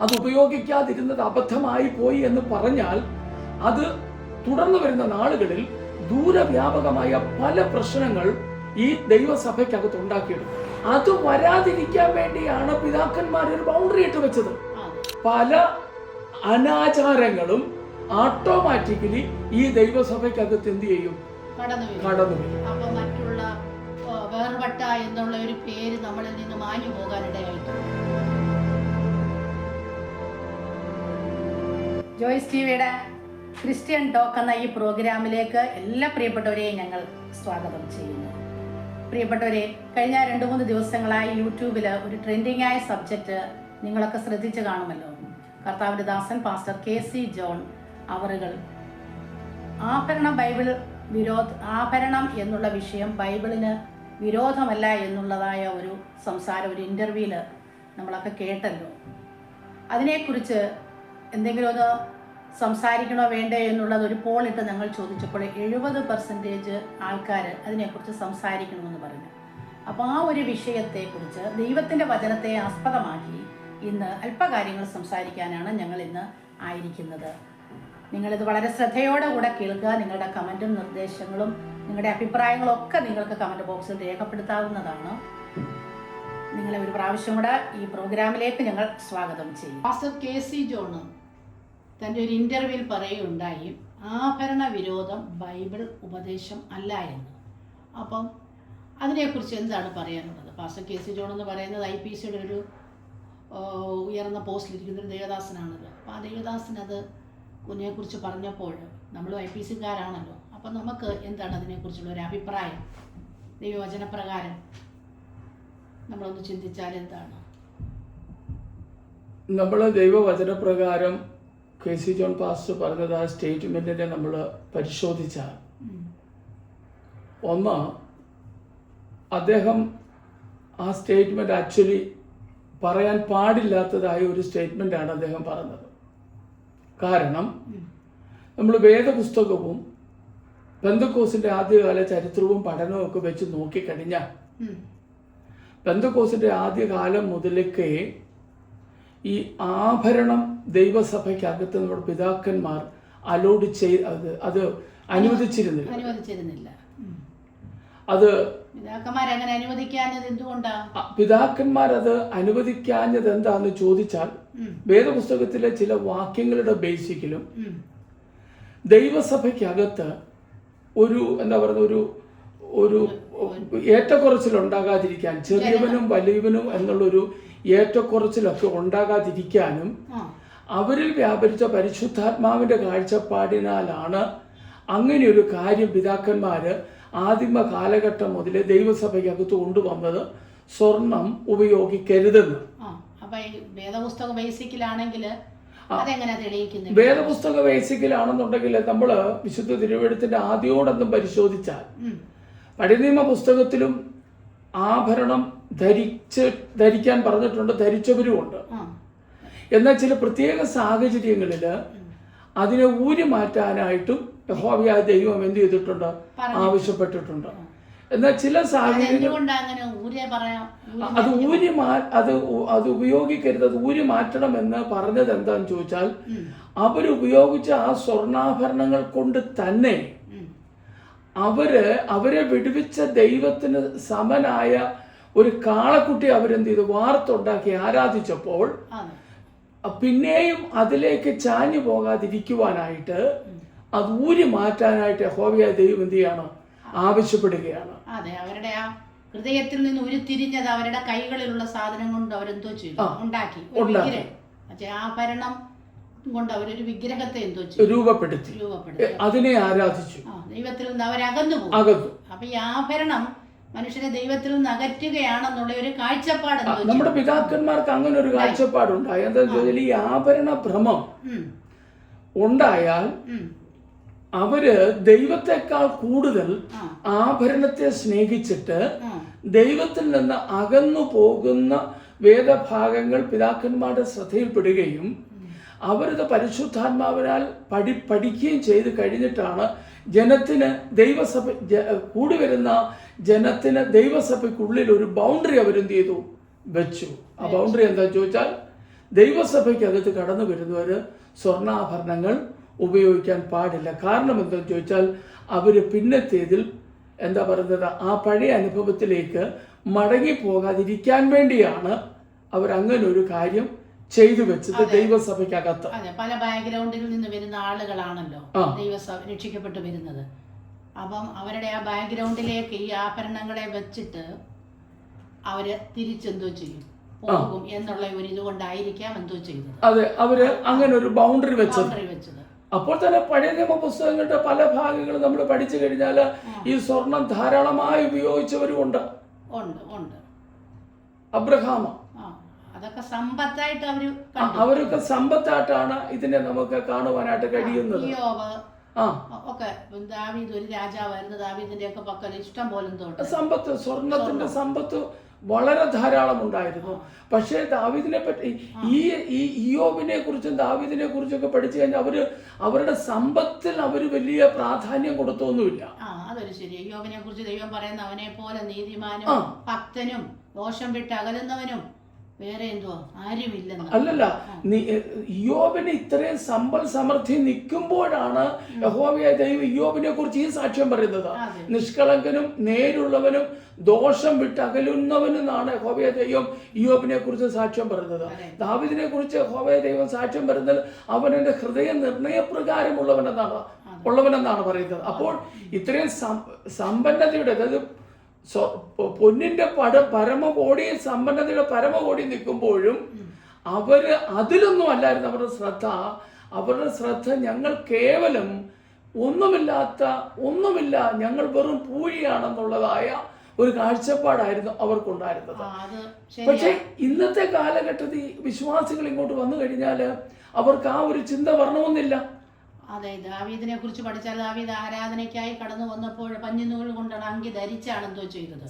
അത് ഉപയോഗിക്കാതിരുന്നത് അബദ്ധമായി പോയി എന്ന് പറഞ്ഞാൽ അത് തുടർന്നു വരുന്ന നാളുകളിൽ ദൂരവ്യാപകമായ പല പ്രശ്നങ്ങൾ ഈ ദൈവസഭയ്ക്കകത്ത് ഉണ്ടാക്കിയെടുക്കും. അത് വരാതിരിക്കാൻ വേണ്ടിയാണ് പിതാക്കന്മാർ ഒരു ബൗണ്ടറി ഇട്ട് വെച്ചത്. പല അനാചാരങ്ങളും ഓട്ടോമാറ്റിക്കലി ഈ ദൈവസഭയ്ക്കകത്ത് എന്ത് ചെയ്യും? കടന്നു വരും. അപ്പൊ മറ്റുള്ള വേർപെട്ട എന്നുള്ള ഒരു പേര് നമ്മളിൽ നിന്ന് മാഞ്ഞു പോകാനിടയായിട്ടുണ്ട്. ജോയ്സ് ടിവിയുടെ ക്രിസ്ത്യൻ ടോക്ക് എന്ന ഈ പ്രോഗ്രാമിലേക്ക് എല്ലാ പ്രിയപ്പെട്ടവരെയും ഞങ്ങൾ സ്വാഗതം ചെയ്യുന്നു. പ്രിയപ്പെട്ടവരെ, കഴിഞ്ഞ 2-3 ദിവസങ്ങളായി യൂട്യൂബിൽ ഒരു ട്രെൻഡിങ് ആയ സബ്ജക്റ്റ് നിങ്ങളൊക്കെ ശ്രദ്ധിച്ചു കാണുമല്ലോ. കർത്താവിന്റെ ദാസൻ പാസ്റ്റർ KC ജോൺ അവറുകൾ ആഭരണം എന്നുള്ള വിഷയം ബൈബിളിന് വിരോധമല്ല എന്നുള്ളതായ ഒരു സംസാരം, ഒരു ഇന്റർവ്യൂവിൽ നമ്മളൊക്കെ കേട്ടല്ലോ. അതിനെക്കുറിച്ച് എന്തെങ്കിലും ഒന്ന് സംസാരിക്കണോ വേണ്ടേ എന്നുള്ളത് ഒരു പോളിട്ട് ഞങ്ങൾ ചോദിച്ചപ്പോൾ 70% ആൾക്കാർ അതിനെക്കുറിച്ച് സംസാരിക്കണമെന്ന് പറഞ്ഞു. അപ്പോൾ ആ ഒരു വിഷയത്തെക്കുറിച്ച് ദൈവത്തിൻ്റെ വചനത്തെ ആസ്പദമാക്കി ഇന്ന് അല്പകാര്യങ്ങൾ സംസാരിക്കാനാണ് ഞങ്ങൾ ഇന്ന് ആയിരിക്കുന്നത്. നിങ്ങളിത് വളരെ ശ്രദ്ധയോടുകൂടെ കേൾക്കുക. നിങ്ങളുടെ കമൻറ്റും നിർദ്ദേശങ്ങളും നിങ്ങളുടെ അഭിപ്രായങ്ങളും ഒക്കെ നിങ്ങൾക്ക് കമൻറ്റ് ബോക്സിൽ രേഖപ്പെടുത്താവുന്നതാണ്. നിങ്ങളെ ഒരു പ്രാവശ്യം കൂടെ ഈ പ്രോഗ്രാമിലേക്ക് ഞങ്ങൾ സ്വാഗതം ചെയ്യും. പാസ്റ്റർ KC ജോൺ തൻ്റെ ഒരു ഇൻ്റർവ്യൂവിൽ പറയുകയുണ്ടായി, ആഭരണ വിരോധം ബൈബിൾ ഉപദേശം അല്ല എന്ന്. അപ്പം അതിനെക്കുറിച്ച് എന്താണ് പറയാനുള്ളത്? പാസ്റ്റർ KC ജോൺ എന്ന് പറയുന്നത് IPCയുടെ ഒരു ഉയർന്ന പോസ്റ്റിലിരിക്കുന്നൊരു ദേവദാസനാണല്ലോ. അപ്പോൾ ആ ദേവദാസനത് കുറിച്ച് പറഞ്ഞപ്പോൾ നമ്മൾ IPCക്കാരാണല്ലോ. അപ്പം നമുക്ക് എന്താണ് അതിനെക്കുറിച്ചുള്ള ഒരു അഭിപ്രായം? ദൈവവചനപ്രകാരം നമ്മളൊന്ന് ചിന്തിച്ചാൽ എന്താണ്? നമ്മൾ ദൈവവചനപ്രകാരം KC ജോൺ പാസ്റ്റർ പറഞ്ഞത് ആ സ്റ്റേറ്റ്മെന്റിനെ നമ്മൾ പരിശോധിച്ചാൽ, ഒന്ന്, അദ്ദേഹം ആ സ്റ്റേറ്റ്മെന്റ് ആക്ച്വലി പറയാൻ പാടില്ലാത്തതായ ഒരു സ്റ്റേറ്റ്മെന്റാണ് അദ്ദേഹം പറഞ്ഞത്. കാരണം നമ്മൾ വേദപുസ്തകവും പെന്തക്കോസിന്റെ ആദ്യകാല ചരിത്രവും പഠനവും ഒക്കെ വെച്ച് നോക്കിക്കഴിഞ്ഞാൽ പെന്തക്കോസിന്റെ ആദ്യകാലം മുതലൊക്കെ ഈ ആഭരണം ദൈവസഭയ്ക്കകത്ത് നമ്മുടെ പിതാക്കന്മാർ അലോഡ് അത് അനുവദിച്ചിരുന്നില്ല. അത് പിതാക്കന്മാർ അത് അനുവദിക്കാഞ്ഞത് എന്താന്ന് ചോദിച്ചാൽ, വേദപുസ്തകത്തിലെ ചില വാക്യങ്ങളുടെ ബേസിക്കിലും ദൈവസഭയ്ക്കകത്ത് ഒരു ഒരു ഏറ്റക്കുറച്ചിൽ ഉണ്ടാകാതിരിക്കാൻ, ചെറിയവനും വലിയവനും എന്നുള്ളൊരു ഏറ്റക്കുറച്ചിലൊക്കെ ഉണ്ടാകാതിരിക്കാനും അവരിൽ വ്യാപരിച്ച പരിശുദ്ധാത്മാവിന്റെ കാഴ്ചപ്പാടിനാലാണ് അങ്ങനെ ഒരു കാര്യം പിതാക്കന്മാര് ആദിമ കാലഘട്ടം മുതലേ ദൈവസഭയ്ക്കകത്ത് കൊണ്ടുവന്നത്. സ്വർണം ഉപയോഗിക്കരുതെന്ന്. വേദപുസ്തക ബേസിക്കിലാണെന്നുണ്ടെങ്കിൽ നമ്മൾ വിശുദ്ധ തിരുവെഴുത്തിന്റെ ആദ്യോടൊന്നും പരിശോധിച്ചാൽ പഴയ നിയമ പുസ്തകത്തിലും ആഭരണം ധരിക്കാൻ പറഞ്ഞിട്ടുണ്ട്, ധരിച്ചവരുമുണ്ട്. എന്നാൽ ചില പ്രത്യേക സാഹചര്യങ്ങളിൽ അതിനെ ഊരി മാറ്റാനായിട്ടും യഹോവയായ ദൈവം എന്ത് ചെയ്തിട്ടുണ്ട്? ആവശ്യപ്പെട്ടിട്ടുണ്ട്. എന്നാൽ ചില സാഹചര്യങ്ങൾ അത് ഉപയോഗിക്കരുത്, അത് ഊരി മാറ്റണം എന്ന് പറഞ്ഞത് എന്താന്ന് ചോദിച്ചാൽ, അവരുപയോഗിച്ച ആ സ്വർണ്ണാഭരണങ്ങൾ കൊണ്ട് തന്നെ അവരെ വിടുവിച്ച ദൈവത്തിന് സമനായ ഒരു കാളക്കുട്ടി അവരെന്ത് ചെയ്തു? വാർത്തുണ്ടാക്കി ആരാധിച്ചപ്പോൾ പിന്നെയും അതിലേക്ക് ചാഞ്ഞു പോകാതിരിക്കുവാനായിട്ട് അത് ഊരി മാറ്റാനായിട്ട് യഹോവയായ ദൈവം എന്ത് ചെയ്യാണ്? ആവശ്യപ്പെടുകയാണ്. അതെ, അവരുടെ ആ ഹൃദയത്തിൽ നിന്ന് ഉരുത്തിരിഞ്ഞത് അവരുടെ കൈകളിലുള്ള സാധനം കൊണ്ട് അവരെന്തോ ചെയ്തു, ഉണ്ടാക്കി. ആഭരണം കൊണ്ട് അവരൊരു വിഗ്രഹത്തെ എന്തോ രൂപപ്പെടുത്തി അതിനെ ആരാധിച്ചു. ദൈവത്തിൽ നിന്ന് അവരകന്നു പോകും. അപ്പൊ ഈ ആഭരണം മനുഷ്യനെ ദൈവത്തിൽ നിന്ന് അകറ്റുകയാണെന്നുള്ള ഒരു കാഴ്ചപ്പാട് നമ്മുടെ പിതാക്കന്മാർക്ക് അങ്ങനെ ഒരു കാഴ്ചപ്പാടുണ്ടായി. എന്താണെന്ന് ചോദിച്ചാൽ, ഈ ആഭരണ ഭ്രമം ഉണ്ടായാൽ അവര് ദൈവത്തെക്കാൾ കൂടുതൽ ആഭരണത്തെ സ്നേഹിച്ചിട്ട് ദൈവത്തിൽ നിന്ന് അകന്നു പോകുന്ന വേദഭാഗങ്ങൾ പിതാക്കന്മാരുടെ ശ്രദ്ധയിൽപ്പെടുകയും അവരത് പരിശുദ്ധാത്മാവിനാൽ പഠിക്കുകയും ചെയ്ത് കഴിഞ്ഞിട്ടാണ് ജനത്തിന് ദൈവസഭ കൂടി വരുന്ന ജനത്തിന് ദൈവസഭയ്ക്കുള്ളിൽ ഒരു ബൗണ്ടറി അവരെന്ത് ചെയ്തു? വെച്ചു. ആ ബൗണ്ടറി എന്താ ചോദിച്ചാൽ, ദൈവസഭയ്ക്കകത്ത് കടന്നു വരുന്നവർ സ്വർണ്ണാഭരണങ്ങൾ ഉപയോഗിക്കാൻ പാടില്ല. കാരണം എന്താണെന്ന് ചോദിച്ചാൽ അവർ പിന്നത്തേതിൽ എന്താ പറയുന്നത്, ആ പഴയ അനുഭവത്തിലേക്ക് മടങ്ങിപ്പോകാതിരിക്കാൻ വേണ്ടിയാണ് അവരങ്ങനെ ഒരു കാര്യം ചെയ്തു വെച്ചത് ദൈവസഭയ്ക്കകത്ത്. അതെ, പല ബാക്ക്ഗ്രൗണ്ടിൽ നിന്ന് വരുന്ന ആളുകളാണല്ലോ ദൈവസഭ രക്ഷിക്കപ്പെട്ടു വരുന്നത്. അപ്പം അവരുടെ ആ ബാക്ക്ഗ്രൗണ്ടിലേക്ക് ഈ ആഭരണങ്ങളെ വെച്ചിട്ട് അവര് തിരിച്ചെന്തോ ചെയ്യും, പോകും എന്നുള്ള ഒരു ഇതുകൊണ്ടായിരിക്കാം എന്തോ ചെയ്തത്. അതെ, അവര് അങ്ങനെ ഒരു ബൗണ്ടറി വെച്ചത്. വെച്ചത് അപ്പോൾ തന്നെ പഴയ നിയമ പുസ്തകങ്ങളുടെ പല ഭാഗങ്ങളും നമ്മൾ പഠിച്ചു കഴിഞ്ഞാൽ ഈ സ്വർണം ധാരാളമായി ഉപയോഗിച്ചവരുമുണ്ട്. അബ്രഹാം, അതൊക്കെ സമ്പത്തായിട്ട് അവരൊക്കെ സമ്പത്തായിട്ടാണ് ഇതിനെ നമുക്ക് കാണുവാനായിട്ട് കഴിയുന്നത്. ഒക്കെ ദാവീദ് ഒരു രാജാവായിരുന്നു, ദാവീദിന്റെ ഒക്കെ പക്കൽ ഇഷ്ടം പോലെ സമ്പത്ത്, സ്വർണത്തിന്റെ സമ്പത്ത് വളരെ ധാരാളം ഉണ്ടായിരുന്നു. പക്ഷേ ദാവീദിനെ പറ്റി ഈ ഇയ്യോബിനെ കുറിച്ചും ദാവീദിനെ കുറിച്ചൊക്കെ പഠിച്ചു കഴിഞ്ഞാൽ അവരുടെ സമ്പത്തിൽ അവർ വലിയ പ്രാധാന്യം കൊടുത്തൊന്നുമില്ല. അതൊരു ശരി. ഇയ്യോബിനെ കുറിച്ച് ദൈവം പറയുന്ന അവനെ പോലെ നീതിമാനും ഭക്തനും ദോഷം വിട്ട് അകലുന്നവനും വേറെ എന്തോ ആരുമില്ലെന്ന്. അല്ലല്ല, ഇയ്യോബിന് ഇത്രയും സമ്പൽ സമൃദ്ധി നിൽക്കുമ്പോഴാണ് യഹോവയായ ദൈവം ഇയ്യോബിനെ കുറിച്ച് ഈ സാക്ഷ്യം പറയുന്നത്. നിഷ്കളങ്കനും നേരുള്ളവനും ദോഷം വിട്ട് അകലുന്നവനെന്നാണ് യഹോവയായ ദൈവം ഇയ്യോബിനെ കുറിച്ച് സാക്ഷ്യം പറയുന്നത്. ദാവീദിനെ കുറിച്ച് യഹോവയായ ദൈവം സാക്ഷ്യം പറയുന്നത് അവൻ എൻ്റെ ഹൃദയ നിർണയപ്രകാരമുള്ളവനെന്നാണ് പറയുന്നത്. അപ്പോൾ ഇത്രയും സമ്പന്നതയുടെ, അതായത് പൊന്നിന്റെ പരമകോടി, സമ്പന്നതയുടെ പരമകോടി നിൽക്കുമ്പോഴും അവര് അതിലൊന്നും അല്ലായിരുന്നു അവരുടെ ശ്രദ്ധ ഞങ്ങൾ കേവലം ഒന്നുമില്ല, ഞങ്ങൾ വെറും പൂഴിയാണെന്നുള്ളതായ ഒരു കാഴ്ചപ്പാടായിരുന്നു അവർക്കുണ്ടായിരുന്നത്. പക്ഷെ ഇന്നത്തെ കാലഘട്ടത്തിൽ വിശ്വാസികൾ ഇങ്ങോട്ട് വന്നു കഴിഞ്ഞാൽ അവർക്ക് ആ ഒരു ചിന്ത വരണമെന്നില്ല. അതെ, ദാവീദിനെ കുറിച്ച് പഠിച്ചാൽ ദാവീദ് ആരാധനയ്ക്കായി കടന്നു വന്നപ്പോൾ പഞ്ഞിനൂൽ കൊണ്ടാണ് അങ്കി ധരിച്ചാണ് എന്തോ ചെയ്തത്.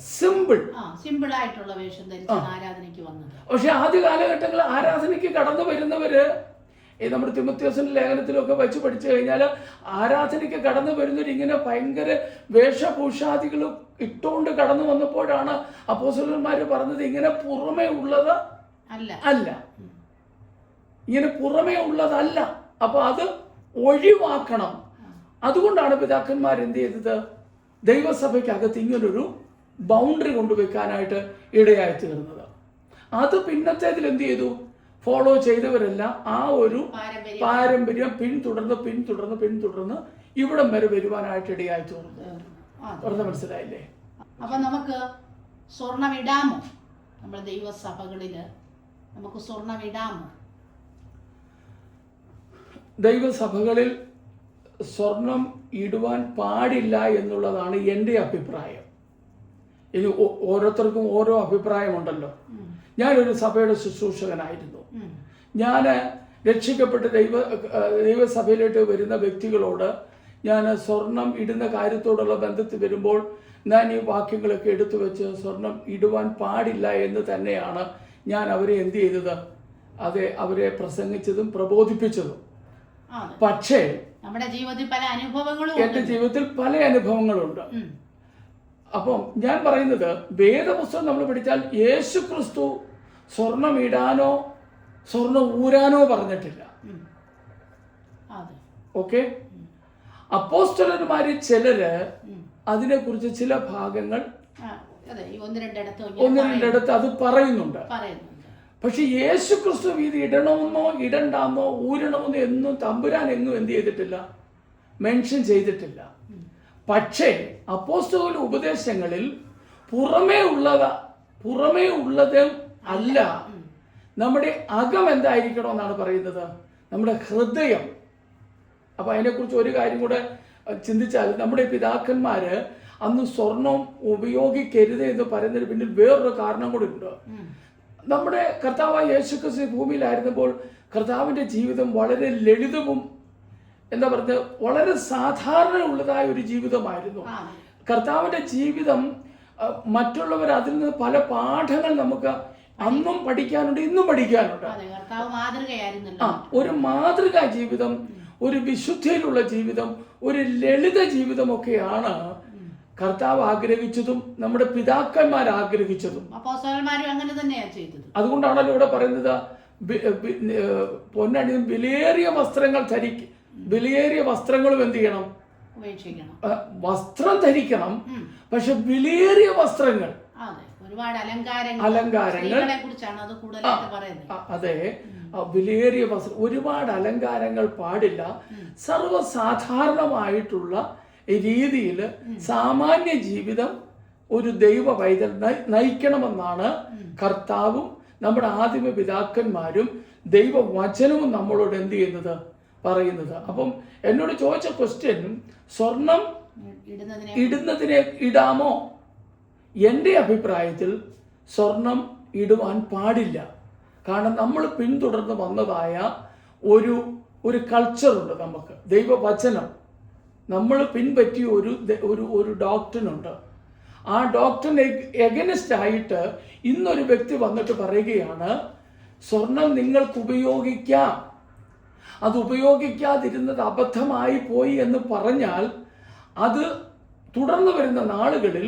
സിമ്പിൾ ആയിട്ടുള്ള വേഷം ധരിച്ചാണ് ആരാധനയ്ക്ക് വന്നത്. പക്ഷെ ആദ്യ കാലഘട്ടങ്ങളിൽ ആരാധനയ്ക്ക് കടന്നു വരുന്നവര് നമ്മുടെ തിമോഥെയോസിന്റെ ലേഖനത്തിലൊക്കെ വെച്ച് പഠിച്ചു കഴിഞ്ഞാൽ ആരാധനയ്ക്ക് കടന്നു വരുന്നവർ ഇങ്ങനെ ഭയങ്കര വേഷഭൂഷാദികളും ഇട്ടുകൊണ്ട് കടന്നു വന്നപ്പോഴാണ് അപ്പോസ്തലന്മാര് പറഞ്ഞത് ഇങ്ങനെ പുറമേ ഉള്ളത് അല്ല, ഇങ്ങനെ പുറമേ ഉള്ളതല്ല, അപ്പൊ അത് ഒഴിവാക്കണം. അതുകൊണ്ടാണ് പിതാക്കന്മാർ എന്ത് ചെയ്തത്, ദൈവസഭയ്ക്കകത്ത് ഇങ്ങനൊരു ബൗണ്ടറി കൊണ്ടുവെക്കാനായിട്ട് ഇടയായി തീർന്നത്. അത് പിന്നത്തേതിൽ എന്ത് ചെയ്തു, ഫോളോ ചെയ്തവരെല്ലാം ആ ഒരു പാരമ്പര്യം പിന്തുടർന്ന് ഇവിടം വരെ വരുവാനായിട്ട് ഇടയായി തീർന്നു. മനസ്സിലായില്ലേ? അപ്പൊ നമുക്ക് സ്വർണം ഇടാമോ? നമ്മുടെ ദൈവസഭകളില് നമുക്ക് സ്വർണം ഇടാമോ? ദൈവസഭകളിൽ സ്വർണം ഇടുവാൻ പാടില്ല എന്നുള്ളതാണ് എൻ്റെ അഭിപ്രായം. ഇനി ഓരോരുത്തർക്കും ഓരോ അഭിപ്രായമുണ്ടല്ലോ. ഞാനൊരു സഭയുടെ ശുശ്രൂഷകനായിരുന്നു. ഞാൻ രക്ഷിക്കപ്പെട്ട് ദൈവസഭയിലേക്ക് വരുന്ന വ്യക്തികളോട് ഞാൻ സ്വർണം ഇടുന്ന കാര്യത്തോടുള്ള ബന്ധത്തിൽ വരുമ്പോൾ ഞാൻ ഈ വാക്യങ്ങളൊക്കെ എടുത്തു വെച്ച് സ്വർണം ഇടുവാൻ പാടില്ല എന്ന് തന്നെയാണ് ഞാൻ അവരെ എന്ത് ചെയ്തത്, അവരെ പ്രസംഗിച്ചതും പ്രബോധിപ്പിച്ചതും. പക്ഷേ നമ്മുടെ ജീവിതത്തിൽ പല അനുഭവങ്ങളും, എൻ്റെ ജീവിതത്തിൽ പല അനുഭവങ്ങളുണ്ട്. അപ്പം ഞാൻ പറയുന്നത്, വേദപുസ്തകം നമ്മൾ പഠിച്ചാൽ യേശു ക്രിസ്തു സ്വർണം ഇടാനോ സ്വർണം ഊരാനോ പറഞ്ഞിട്ടില്ല. ഓക്കെ, അപ്പോസ്തലന്മാരിൽ ചിലര് അതിനെക്കുറിച്ച് ചില ഭാഗങ്ങൾ ഒന്ന് രണ്ടിടത്ത് അത് പറയുന്നുണ്ട്. പക്ഷെ യേശു ക്രിസ്തു ഇത് ഇടണമെന്നോ ഇടണ്ടാന്നോ ഊരണമെന്നോ എന്നും തമ്പുരാൻ എങ്ങും എന്ത് ചെയ്തിട്ടില്ല, മെൻഷൻ ചെയ്തിട്ടില്ല. പക്ഷേ അപ്പോസ്തല ഉപദേശങ്ങളിൽ പുറമേ ഉള്ളത് അല്ല, നമ്മുടെ അകം എന്തായിരിക്കണമെന്നാണ് പറയുന്നത്, നമ്മുടെ ഹൃദയം. അപ്പൊ അതിനെക്കുറിച്ച് ഒരു കാര്യം കൂടെ ചിന്തിച്ചാൽ, നമ്മുടെ പിതാക്കന്മാര് അന്ന് സ്വർണം ഉപയോഗിക്കരുത് എന്ന് പറയുന്നതിന് പിന്നിൽ വേറൊരു കാരണം കൂടി ഉണ്ട്. നമ്മുടെ കർത്താവായ യേശു ക്രിസ്തു ഭൂമിയിലായിരുന്നപ്പോൾ കർത്താവിൻ്റെ ജീവിതം വളരെ ലളിതവും എന്താ പറയുക, വളരെ സാധാരണയുള്ളതായ ഒരു ജീവിതമായിരുന്നു. കർത്താവിൻ്റെ ജീവിതം മറ്റുള്ളവർ അതിൽ നിന്ന് പല പാഠങ്ങൾ നമുക്ക് അന്നും പഠിക്കാനുണ്ട്, ഇന്നും പഠിക്കാനുണ്ട്. ഒരു മാതൃകാ ജീവിതം, ഒരു വിശുദ്ധിയിലുള്ള ജീവിതം, ഒരു ലളിത ജീവിതമൊക്കെയാണ് കർത്താവ് ആഗ്രഹിച്ചതും നമ്മുടെ പിതാക്കന്മാർ ആഗ്രഹിച്ചതും. അപ്പോസ്തലന്മാരും അങ്ങനെ തന്നെയാണ് ചെയ്തത്. അതുകൊണ്ടാണല്ലോ ഇവിടെ പറയുന്നത്, പൊന്നണിയും വിലയേറിയ വസ്ത്രങ്ങൾ വിലയേറിയ വസ്ത്രങ്ങളും എന്ത് ചെയ്യണം? ഉപേക്ഷിക്കണം. വസ്ത്രം ധരിക്കണം, പക്ഷെ വിലയേറിയ വസ്ത്രങ്ങൾ, ഒരുപാട് അതെ, വിലയേറിയ വസ്ത്രം, ഒരുപാട് അലങ്കാരങ്ങൾ പാടില്ല. സർവ്വസാധാരണമായിട്ടുള്ള രീതിയിൽ സാമാന്യ ജീവിതം ഒരു ദൈവ പൈതൽ നയിക്കണമെന്നാണ് കർത്താവും നമ്മുടെ ആദിമ പിതാക്കന്മാരും ദൈവവചനവും നമ്മളോട് എന്ത് ചെയ്യുന്നത്, പറയുന്നത്. അപ്പം എന്നോട് ചോദിച്ച ക്വസ്റ്റ്യൻ, സ്വർണം ഇടുന്നതിനെ ഇടാമോ? എൻ്റെ അഭിപ്രായത്തിൽ സ്വർണം ഇടുവാൻ പാടില്ല. കാരണം നമ്മൾ പിന്തുടർന്ന് വന്നതായ ഒരു കൾച്ചറുണ്ട് നമുക്ക്. ദൈവവചനം നമ്മൾ പിൻപറ്റിയ ഒരു ഡോക്ടറിനുണ്ട്. ആ ഡോക്ടറിന് എഗനിസ്റ്റ് ആയിട്ട് ഇന്നൊരു വ്യക്തി വന്നിട്ട് പറയുകയാണ്, സ്വർണം നിങ്ങൾക്ക് ഉപയോഗിക്കാം, അത് ഉപയോഗിക്കാതിരുന്നത് അബദ്ധമായി പോയി എന്ന് പറഞ്ഞാൽ അത് തുടർന്ന് വരുന്ന നാളുകളിൽ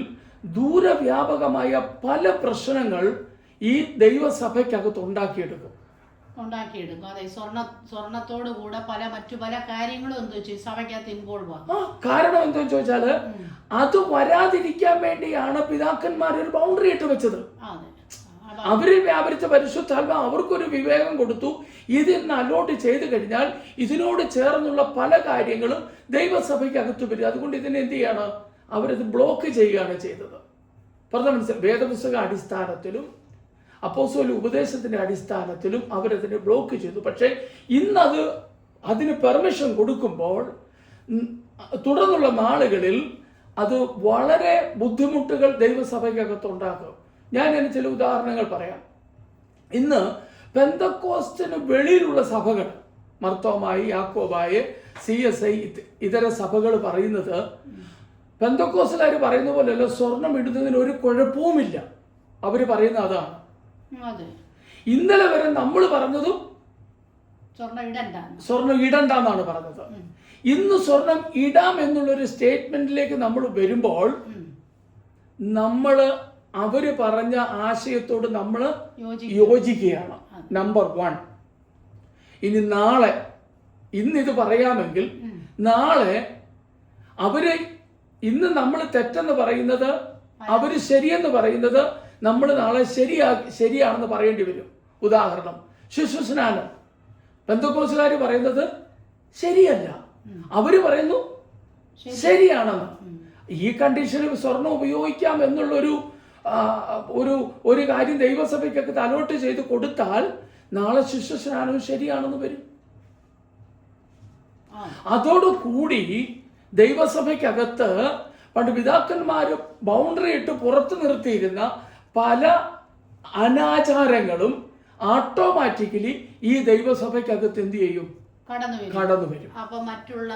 ദൂരവ്യാപകമായ പല പ്രശ്നങ്ങൾ ഈ ദൈവസഭയ്ക്കകത്ത് ഉണ്ടാക്കിയെടുക്കും. അതെ, സ്വർണത്തോട് കൂടെ മറ്റു പല കാര്യങ്ങളും സഭയ്ക്കകത്ത് ഇൻവോൾവ് ആകും. കാരണം എന്താണെന്ന് ചോദിച്ചാല് അത് വരാതിരിക്കാൻ വേണ്ടിയാണ് പിതാക്കന്മാർ ഒരു ബൗണ്ടറി ഇട്ട് വെച്ചത്. അവര് വ്യാപരിച്ച പരിശുദ്ധാത്മ അവർക്കൊരു വിവേകം കൊടുത്തു. ഇതിന്ന് അലോട്ട് ചെയ്ത് കഴിഞ്ഞാൽ ഇതിനോട് ചേർന്നുള്ള പല കാര്യങ്ങളും ദൈവസഭയ്ക്കകത്ത് വരും. അതുകൊണ്ട് ഇതിനെ എന്ത് ചെയ്യാണ്? അവരത് ബ്ലോക്ക് ചെയ്യുകയാണ് ചെയ്തത്. പറഞ്ഞ മനസ്സിലായി? വേദപുസ്തക അടിസ്ഥാനത്തിലും അപ്പോസ്തല ഉപദേശത്തിന്റെ അടിസ്ഥാനത്തിലും അവരതിനെ ബ്ലോക്ക് ചെയ്തു. പക്ഷേ ഇന്നത് അതിന് പെർമിഷൻ കൊടുക്കുമ്പോൾ തുടർന്നുള്ള നാളുകളിൽ അത് വളരെ ബുദ്ധിമുട്ടുകൾ ദൈവസഭയ്ക്കകത്ത് ഉണ്ടാക്കും. ഞാൻ അതിന് ചില ഉദാഹരണങ്ങൾ പറയാം. ഇന്ന് പെന്തക്കോസ്റ്റിന് വെളിയിലുള്ള സഭകൾ, മർത്തോമായി, യാക്കോബായി, CSI ഇതര സഭകൾ പറയുന്നത്, പെന്തക്കോസ്റ്റുകാർ പറയുന്ന പോലെയല്ല, സ്വർണം ഇടുന്നതിന് ഒരു കുഴപ്പവുമില്ല. അവർ പറയുന്ന അതാണ്. ഇന്നലെ വരെ നമ്മൾ പറഞ്ഞതും സ്വർണം ഇടണ്ടെന്നാണ് പറഞ്ഞത്. ഇന്ന് സ്വർണം ഇടാം എന്നുള്ളൊരു സ്റ്റേറ്റ്മെന്റിലേക്ക് നമ്മൾ വരുമ്പോൾ അവര് പറഞ്ഞ ആശയത്തോട് നമ്മൾ യോജിക്കുകയാണ്. നമ്പർ 1. ഇനി നാളെ, ഇന്നിത് പറയാമെങ്കിൽ നാളെ ഇന്ന് നമ്മൾ തെറ്റെന്ന് പറയുന്നത്, അവര് ശരിയെന്ന് പറയുന്നത് നമ്മൾ നാളെ ശരിയാണെന്ന് പറയേണ്ടി വരും. ഉദാഹരണം, ശിശുസ്നാനം പെന്തക്കോസ്തുകാർ പറയുന്നത് ശരിയല്ല, അവര് പറയുന്നു ശരിയാണെന്ന്. ഈ കണ്ടീഷനിൽ സ്വർണം ഉപയോഗിക്കാം എന്നുള്ളൊരു ഒരു കാര്യം ദൈവസഭയ്ക്കൊക്കെ അലോട്ട് ചെയ്ത് കൊടുത്താൽ നാളെ ശിശുസ്നാനവും ശരിയാണെന്ന് വരും. അതോടുകൂടി ദൈവസഭയ്ക്കകത്ത് പണ്ട് പിതാക്കന്മാര് ബൗണ്ടറി ഇട്ട് പുറത്തു നിർത്തിയിരുന്ന പല അനാചാരങ്ങളും ഓട്ടോമാറ്റിക്കലി ഈ ദൈവസഭയ്ക്കകത്ത് എന്ത് ചെയ്യും? കടന്നു വരും. അപ്പൊ മറ്റുള്ള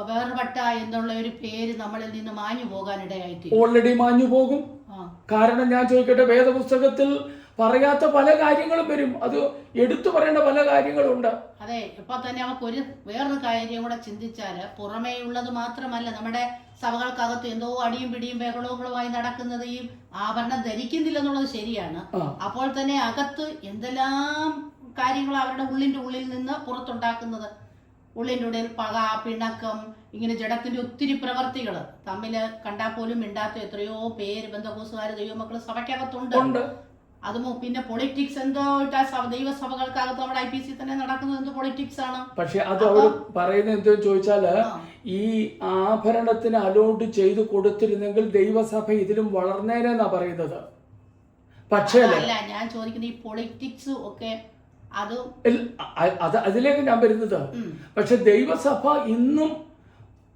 വേർപെട്ട എന്നുള്ള ഒരു പേര് നമ്മളിൽ നിന്ന് മാഞ്ഞു പോകാനിടയായിട്ട് ഓൾറെഡി മാഞ്ഞു പോകും. കാരണം ഞാൻ ചോദിക്കട്ടെ, വേദപുസ്തകത്തിൽ പറയാത്ത പല കാര്യങ്ങളും വരും. അത് എടുത്തു പറയേണ്ട പല കാര്യങ്ങളുണ്ട്. അതെ, ഇപ്പൊ തന്നെ നമുക്ക് വേറൊരു കാര്യം കൂടെ ചിന്തിച്ചാല്, പുറമേ ഉള്ളത് മാത്രമല്ല, നമ്മുടെ സഭകൾക്കകത്ത് എന്തോ അടിയും പിടിയും ബഹളവുമായി നടക്കുന്നത് ഈ ആഭരണം ധരിക്കുന്നില്ലെന്നുള്ളത് ശരിയാണ്. അപ്പോൾ തന്നെ അകത്ത് എന്തെല്ലാം കാര്യങ്ങൾ അവരുടെ ഉള്ളിന്റെ ഉള്ളിൽ നിന്ന് പുറത്തുണ്ടാക്കുന്നത്, ഉള്ളിൻ്റെ ഉള്ളിൽ പക, പിണക്കം, ഇങ്ങനെ ജഡത്തിന്റെ ഒത്തിരി പ്രവർത്തികൾ, തമ്മിൽ കണ്ടാൽ പോലും മിണ്ടാത്ത എത്രയോ പേര് ബന്ധക്കോസുകാർ ദൈവമക്കൾ സഭയ്ക്കകത്തുണ്ട്. അതും പിന്നെ പൊളിറ്റിക്സ് എന്തോ ദൈവസഭകൾക്കകത്ത് നമ്മുടെ IPC തന്നെ നടക്കുന്നത് എന്തോ പൊളിറ്റിക്സ് ആണ്. പക്ഷെ അത് അവർ പറയുന്നത് എന്തോ ചോദിച്ചാല്, ഈ ആഭരണത്തിന് അലോട്ട് ചെയ്ത് കൊടുത്തിരുന്നെങ്കിൽ ദൈവസഭ ഇതിലും വളർന്നേനെന്നാ പറയുന്നത്. പക്ഷേ അല്ല, ഞാൻ ചോദിക്കുന്നത് ഈ പൊളിറ്റിക്സ് ഒക്കെ അതിലേക്ക് ഞാൻ വരുന്നത്. പക്ഷെ ദൈവസഭ ഇന്നും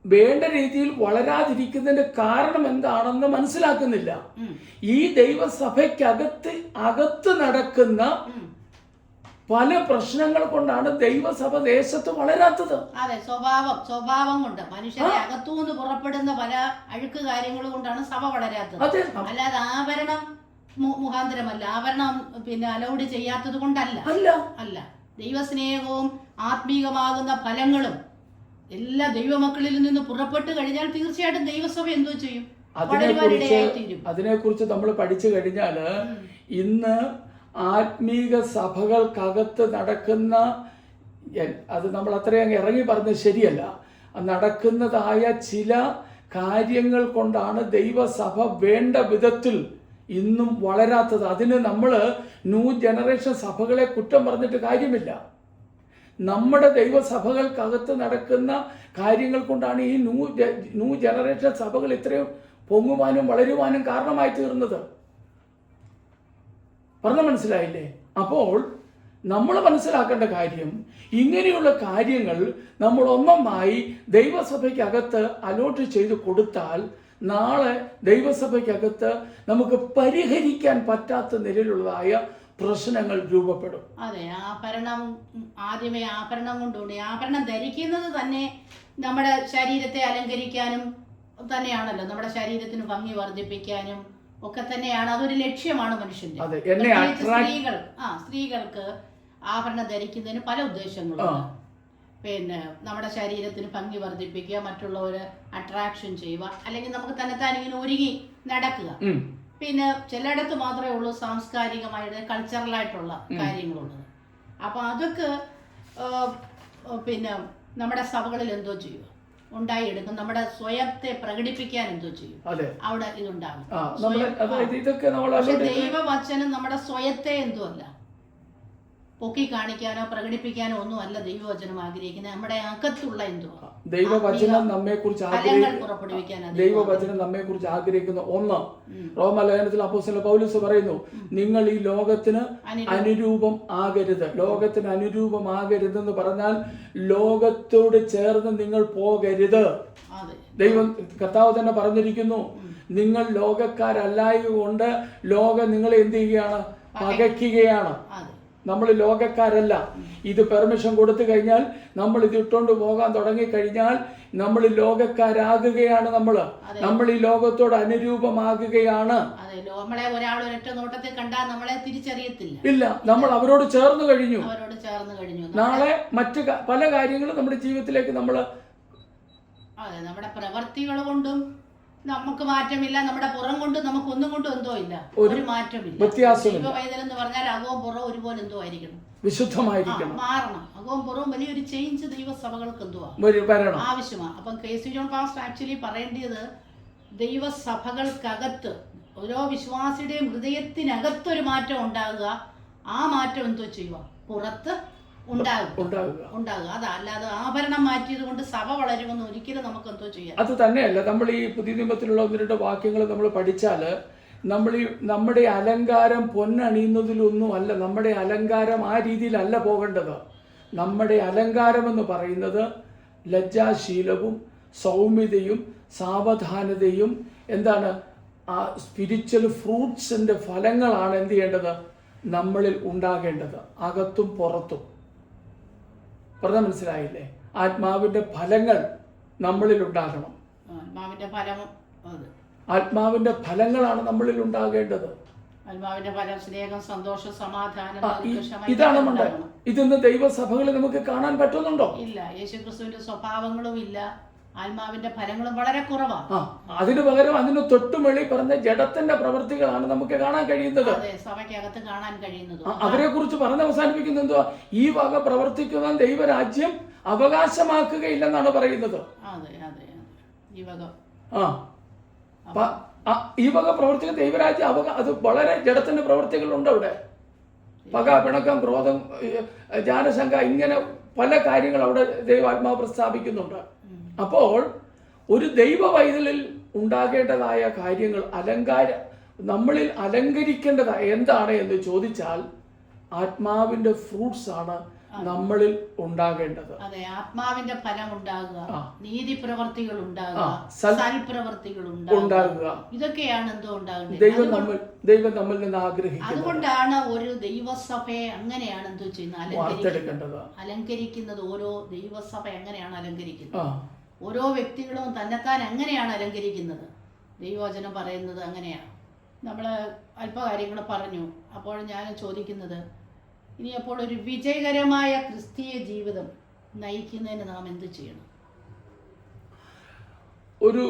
വേണ്ട രീതിയിൽ വളരാതിരിക്കുന്നതിന്റെ കാരണം എന്താണെന്ന് മനസ്സിലാക്കുന്നില്ല. ഈ ദൈവസഭയ്ക്കകത്ത് നടക്കുന്ന പല പ്രശ്നങ്ങൾ കൊണ്ടാണ് ദൈവസഭ ദേശത്ത് വളരാത്തത്. അതെ, സ്വഭാവം കൊണ്ട് മനുഷ്യരെ അകത്തുനിന്ന് പുറപ്പെടുന്ന പല അഴുക്ക് കാര്യങ്ങൾ കൊണ്ടാണ് സഭ വളരാത്തത്. അല്ലാതെ ആഭരണം മുഖാന്തരമല്ല, ആഭരണം പിന്നെ അലൗഡ് ചെയ്യാത്തത് കൊണ്ടല്ല. അല്ല, ദൈവസ്നേഹവും ആത്മീകമാകുന്ന ഫലങ്ങളും എല്ലാ ദൈവമക്കളിൽ നിന്ന് പുറപ്പെട്ടു കഴിഞ്ഞാൽ തീർച്ചയായിട്ടും ദൈവസഭ എന്തോ ചെയ്യും? അതിനെക്കുറിച്ച് നമ്മൾ പഠിച്ചു കഴിഞ്ഞാല് ഇന്ന് ആത്മീക സഭകൾക്കകത്ത് നടക്കുന്ന, അത് നമ്മൾ അത്രയും ഇറങ്ങി പറഞ്ഞത് ശരിയല്ല, നടക്കുന്നതായ ചില കാര്യങ്ങൾ കൊണ്ടാണ് ദൈവസഭ വേണ്ട വിധത്തിൽ ഇന്നും വളരാത്തത്. അതിന് നമ്മൾ ന്യൂ ജനറേഷൻ സഭകളെ കുറ്റം പറഞ്ഞിട്ട് കാര്യമില്ല. നമ്മുടെ ദൈവസഭകൾക്കകത്ത് നടക്കുന്ന കാര്യങ്ങൾ കൊണ്ടാണ് ഈ ന്യൂ ജനറേഷൻ സഭകൾ ഇത്രയും പൊങ്ങുവാനും വളരുവാനും കാരണമായി തീർന്നത്. പറഞ്ഞ മനസ്സിലായില്ലേ? അപ്പോൾ നമ്മൾ മനസ്സിലാക്കേണ്ട കാര്യം, ഇങ്ങനെയുള്ള കാര്യങ്ങൾ നമ്മൾ ഒന്നൊന്നായി ദൈവസഭയ്ക്കകത്ത് അലോട്ട് ചെയ്ത് കൊടുത്താൽ നാളെ ദൈവസഭയ്ക്കകത്ത് നമുക്ക് പരിഹരിക്കാൻ പറ്റാത്ത നിലയിലുള്ളതായ പ്രശ്നങ്ങൾ രൂപപ്പെടും. അതെ, ആദ്യമേ ആഭരണം കൊണ്ടുണ്ട്. ആഭരണം ധരിക്കുന്നത് തന്നെ നമ്മുടെ ശരീരത്തെ അലങ്കരിക്കാനും തന്നെയാണല്ലോ, നമ്മുടെ ശരീരത്തിന് ഭംഗി വർദ്ധിപ്പിക്കാനും ഒക്കെ തന്നെയാണ്. അതൊരു ലക്ഷ്യമാണ് മനുഷ്യന്റെ. സ്ത്രീകൾക്ക് ആഭരണം ധരിക്കുന്നതിന് പല ഉദ്ദേശങ്ങളുണ്ട്. പിന്നെ നമ്മുടെ ശരീരത്തിന് ഭംഗി വർദ്ധിപ്പിക്കുക, മറ്റുള്ളവരെ അട്രാക്ഷൻ ചെയ്യുക, അല്ലെങ്കിൽ നമുക്ക് തന്നെത്താൻ ഇങ്ങനെ ഒരുങ്ങി നടക്കുക. പിന്നെ ചിലയിടത്ത് മാത്രമേ ഉള്ളൂ സാംസ്കാരികമായിട്ട് കൾച്ചറലായിട്ടുള്ള കാര്യങ്ങളുള്ളത്. അപ്പൊ അതൊക്കെ പിന്നെ നമ്മുടെ സഭകളിൽ എന്തോ ചെയ്യുക, ഉണ്ടായിയെടുക്കും. നമ്മുടെ സ്വയത്തെ പ്രകടിപ്പിക്കാൻ എന്തോ ചെയ്യും, അവിടെ ഇതുണ്ടാകും. പക്ഷെ ദൈവവചനം നമ്മുടെ സ്വയത്തെ എന്തോ അല്ല പൊക്കി കാണിക്കാനോ പ്രകടിപ്പിക്കാനോ ഒന്നും അല്ല ദൈവവചനം ആഗ്രഹിക്കുന്നത്. നമ്മുടെ അകത്തുള്ള എന്തോ ദൈവവചനം നമ്മെ കുറിച്ച് ആഗ്രഹിക്കുന്ന ഒന്ന്, റോമലേഖനത്തിൽ അപ്പോസ്തലൻ പൗലോസ് പറയുന്നു, നിങ്ങൾ ഈ ലോകത്തിന് അനുരൂപം ആകരുത്. ലോകത്തിന് അനുരൂപമാകരുതെന്ന് പറഞ്ഞാൽ ലോകത്തോട് ചേർന്ന് നിങ്ങൾ പോകരുത്. ദൈവം കർത്താവ് തന്നെ പറഞ്ഞിരിക്കുന്നു, നിങ്ങൾ ലോകക്കാരല്ലായതുകൊണ്ട് ലോകം നിങ്ങളെ എന്ത് ചെയ്യുകയാണ്? പകയ്ക്കുകയാണ്. നമ്മൾ ലോകക്കാരല്ല. ഇത് പെർമിഷൻ കൊടുത്തു കഴിഞ്ഞാൽ, നമ്മൾ ഇത് ഇട്ടുകൊണ്ട് പോകാൻ തുടങ്ങിക്കഴിഞ്ഞാൽ നമ്മൾ ലോകക്കാരാകുകയാണ്. നമ്മൾ ഈ ലോകത്തോട് അനുരൂപമാകുകയാണ്. ഇല്ല, നമ്മൾ അവരോട് ചേർന്ന് കഴിഞ്ഞു. നാളെ മറ്റു പല കാര്യങ്ങളും നമ്മുടെ ജീവിതത്തിലേക്ക് നമ്മുടെ പ്രവർത്തികൾ കൊണ്ടും നമുക്ക് മാറ്റമില്ല, നമ്മുടെ പുറം കൊണ്ട് നമുക്ക് ഒന്നും കൊണ്ടും എന്തോ ഇല്ല, ഒരു മാറ്റമില്ല. ദൈവവൈതൽ എന്ന് പറഞ്ഞാൽ അകവും പുറവും ഒരുപോലെ എന്തോ ആയിരിക്കണം, വിശുദ്ധമായിരിക്കണം, മാറണം. അകവും പുറവും വലിയൊരു ചേഞ്ച് ദൈവസഭകൾക്ക് എന്തോ ആവശ്യമാണ്. അപ്പം കെ.സി. ജോൺ പാസ്റ്റർ ആക്ച്വലി പറയേണ്ടത്, ദൈവസഭകൾക്കകത്ത് ഓരോ വിശ്വാസിയുടെയും ഹൃദയത്തിനകത്തൊരു മാറ്റം ഉണ്ടാകുക. ആ മാറ്റം എന്തോ ചെയ്യുക? പുറത്ത് ഉണ്ടാകുക. അതല്ലാതെ ആഭരണം മാറ്റിയത് കൊണ്ട് സഭ വളരുമെന്ന് ഒരിക്കലും നമുക്ക് എന്തോ ചെയ്യാം. അത് തന്നെയല്ല, നമ്മൾ ഈ പുതിയ നിയമത്തിലുള്ള 1-2 വാക്യങ്ങൾ നമ്മൾ പഠിച്ചാൽ, നമ്മുടെ അലങ്കാരം പൊന്നണിയുന്നതിലൊന്നും അല്ല. നമ്മുടെ അലങ്കാരം ആ രീതിയിലല്ല പോകേണ്ടത്. നമ്മുടെ അലങ്കാരം എന്ന് പറയുന്നത് ലജ്ജാശീലവും സൗമ്യതയും സാവധാനതയും എന്താണ്, ആ സ്പിരിച്വൽ ഫ്രൂട്ട്സിന്റെ ഫലങ്ങളാണ് എന്ത് ചെയ്യേണ്ടത്? നമ്മളിൽ ഉണ്ടാകേണ്ടത്, അകത്തും പുറത്തും. പറഞ്ഞ മനസ്സിലായില്ലേ? ആത്മാവിന്റെ ഫലങ്ങൾ നമ്മളിൽ ഉണ്ടാകണം. ആത്മാവിന്റെ ഫലങ്ങളാണ് നമ്മളിൽ ഉണ്ടാകേണ്ടത്. സ്നേഹം, സന്തോഷം, സമാധാനം, ഇതാണ് ഇതൊന്ന് ദൈവസഭകളിൽ നമുക്ക് കാണാൻ പറ്റുന്നുണ്ടോ? ഇല്ല. യേശുക്രിസ്തുവിന്റെ സ്വഭാവങ്ങളും ഇല്ല, ആത്മാവിന്റെ ഫലങ്ങളും വളരെ കുറവാണ്. അതിനു പകരം അതിന് തൊട്ടുമെളി പറഞ്ഞ ജഡത്തിന്റെ പ്രവൃത്തികളാണ് നമുക്ക് കാണാൻ കഴിയുന്നത്, സഭയ്ക്കകത്ത് കാണാൻ കഴിയുന്നത്. അവരെ കുറിച്ച് പറഞ്ഞ് അവസാനിപ്പിക്കുന്നത് എന്തുവാ? ഈ വക പ്രവർത്തിക്കുന്ന ദൈവരാജ്യം അവകാശമാക്കുകയില്ലെന്നാണ് പറയുന്നത്. ഈ വക പ്രവർത്തിക്കുന്ന ദൈവരാജ്യം അത് വളരെ ജഡത്തിന്റെ പ്രവൃത്തികളുണ്ട് അവിടെ. പക, പിണക്കം, ക്രോധം, ജാനശങ്ക, ഇങ്ങനെ പല കാര്യങ്ങൾ അവിടെ ദൈവാത്മാവ് പ്രസ്താവിക്കുന്നുണ്ട്. അപ്പോൾ ഒരു ദൈവ വൈതലിൽ ഉണ്ടാകേണ്ടതായ കാര്യങ്ങൾ, നമ്മളിൽ അലങ്കരിക്കേണ്ടതായ എന്താണ് എന്ന് ചോദിച്ചാൽ ആത്മാവിന്റെ ഫ്രൂട്ട്സ് ആണ് നമ്മളിൽ ഉണ്ടാകേണ്ടത്. അതെ, ആത്മാവിന്റെ ഫലം ഉണ്ടാകുക, നീതി പ്രവർത്തികൾ ഉണ്ടാകുക, സൽപ്രവർത്തികൾ ഉണ്ടാകുക, ഇതൊക്കെയാണ് എന്തോ ഉണ്ടാകുന്നത്. ദൈവം നമ്മിൽ നിന്ന് ആഗ്രഹിക്കുന്നത്. അതുകൊണ്ടാണ് ഒരു ദൈവസഭയെ അങ്ങനെയാണ് എന്തോ ചെയ്യുന്നത്, അലങ്കരിക്കുന്നത്. ഓരോ ദൈവസഭ എങ്ങനെയാണ് അലങ്കരിക്കുന്നത്, ഓരോ വ്യക്തികളും തന്നെത്താൻ എങ്ങനെയാണ് അലങ്കരിക്കുന്നത്. ദൈവവചനം പറയുന്നത് അങ്ങനെയാണ്. നമ്മൾ അല്പകാര്യങ്ങൾ പറഞ്ഞു. അപ്പോൾ ഞാൻ ചോദിക്കുന്നത്, ഇനി അപ്പോൾ ഒരു വിജയകരമായ ക്രിസ്തീയ ജീവിതം നയിക്കുന്നതിന് നാം എന്ത് ചെയ്യണം? ഒരു